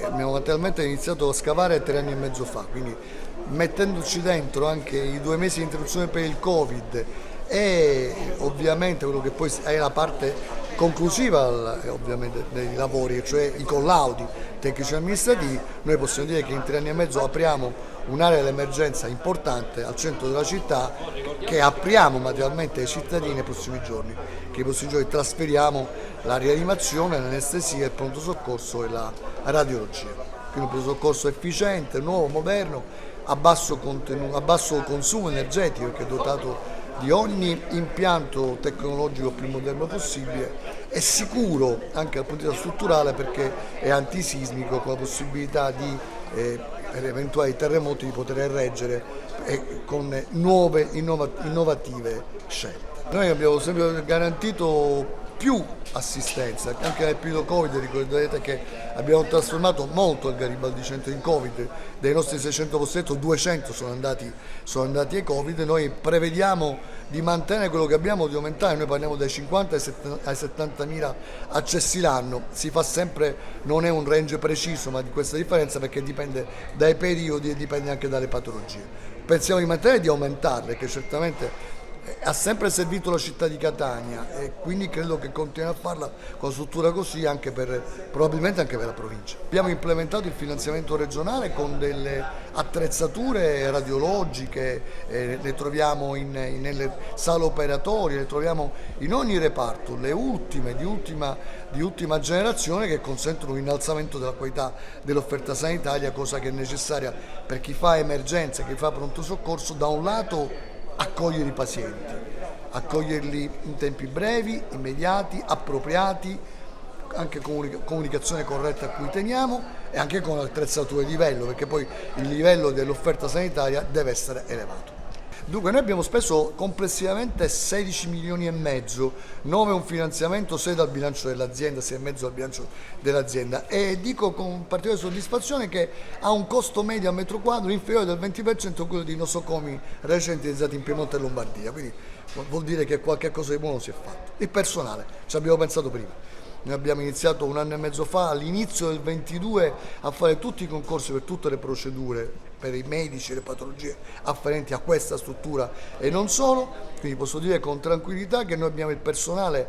abbiamo materialmente iniziato a scavare 3 anni e mezzo fa, quindi mettendoci dentro anche i 2 mesi di interruzione per il Covid e ovviamente quello che poi è la parte conclusiva ovviamente dei lavori, cioè i collaudi tecnici e amministrativi, noi possiamo dire che in 3 anni e mezzo apriamo un'area dell'emergenza importante al centro della città che apriamo materialmente ai cittadini nei prossimi giorni, che nei prossimi giorni trasferiamo la rianimazione, l'anestesia, il pronto soccorso e la radiologia. Quindi un pronto soccorso efficiente, nuovo, moderno, a basso consumo energetico, che è dotato di ogni impianto tecnologico più moderno possibile, è sicuro anche dal punto di vista strutturale perché è antisismico, con la possibilità di per eventuali terremoti di poter reggere con nuove innovative scelte. Noi abbiamo sempre garantito più assistenza, anche nel periodo Covid ricorderete che abbiamo trasformato molto il Garibaldi Centro in Covid, dei nostri 600 posti letto 200 sono andati ai Covid, noi prevediamo di mantenere quello che abbiamo, di aumentare, noi parliamo dai 50 ai 70 mila accessi l'anno, si fa sempre, non è un range preciso ma di questa differenza perché dipende dai periodi e dipende anche dalle patologie. Pensiamo di mantenere e di aumentarle, che certamente ha sempre servito la città di Catania e quindi credo che continuerà a farla con struttura così probabilmente anche per la provincia. Abbiamo implementato il finanziamento regionale con delle attrezzature radiologiche, le troviamo nelle sale operatorie, le troviamo in ogni reparto, le ultime di ultima generazione, che consentono un innalzamento della qualità dell'offerta sanitaria, cosa che è necessaria per chi fa emergenza, chi fa pronto soccorso, da un lato accogliere i pazienti, accoglierli in tempi brevi, immediati, appropriati, anche comunicazione corretta a cui teniamo e anche con attrezzature di livello, perché poi il livello dell'offerta sanitaria deve essere elevato. Dunque noi abbiamo speso complessivamente 16 milioni e mezzo, 9 un finanziamento, 6 dal bilancio dell'azienda, 6 e mezzo dal bilancio dell'azienda, e dico con particolare soddisfazione che ha un costo medio a metro quadro inferiore del 20% a quello di nosocomi recenti realizzati in Piemonte e Lombardia, quindi vuol dire che qualche cosa di buono si è fatto. Il personale, ci abbiamo pensato prima. Noi abbiamo iniziato 1 anno e mezzo fa, all'inizio del 22, a fare tutti i concorsi per tutte le procedure, per i medici e le patologie afferenti a questa struttura e non solo, quindi posso dire con tranquillità che noi abbiamo il personale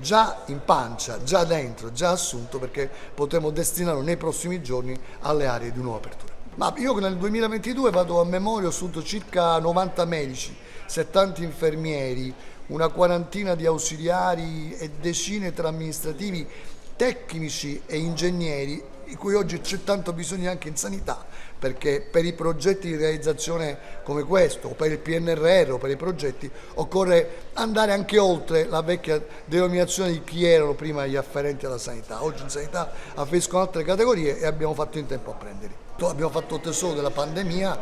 già in pancia, già dentro, già assunto, perché potremo destinarlo nei prossimi giorni alle aree di nuova apertura. Ma io nel 2022 vado a memoria, ho assunto circa 90 medici, 70 infermieri, una quarantina di ausiliari e decine tra amministrativi, tecnici e ingegneri, di cui oggi c'è tanto bisogno anche in sanità, perché per i progetti di realizzazione come questo, o per il PNRR o per i progetti, occorre andare anche oltre la vecchia denominazione di chi erano prima gli afferenti alla sanità. Oggi in sanità affluiscono altre categorie e abbiamo fatto in tempo a prenderli. Abbiamo fatto tesoro della pandemia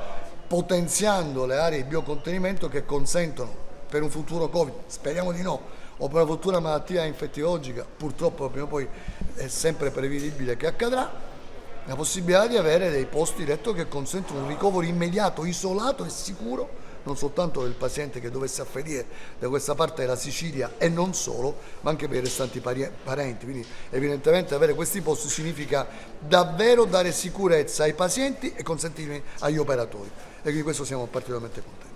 potenziando le aree di biocontenimento che consentono per un futuro Covid, speriamo di no, o per una futura malattia infettivologica, purtroppo prima o poi è sempre prevedibile che accadrà, la possibilità di avere dei posti letto che consentono un ricovero immediato, isolato e sicuro, non soltanto del paziente che dovesse afferire da questa parte della Sicilia e non solo, ma anche per i restanti parenti. Quindi evidentemente avere questi posti significa davvero dare sicurezza ai pazienti e consentirne agli operatori. E quindi questo siamo particolarmente contenti.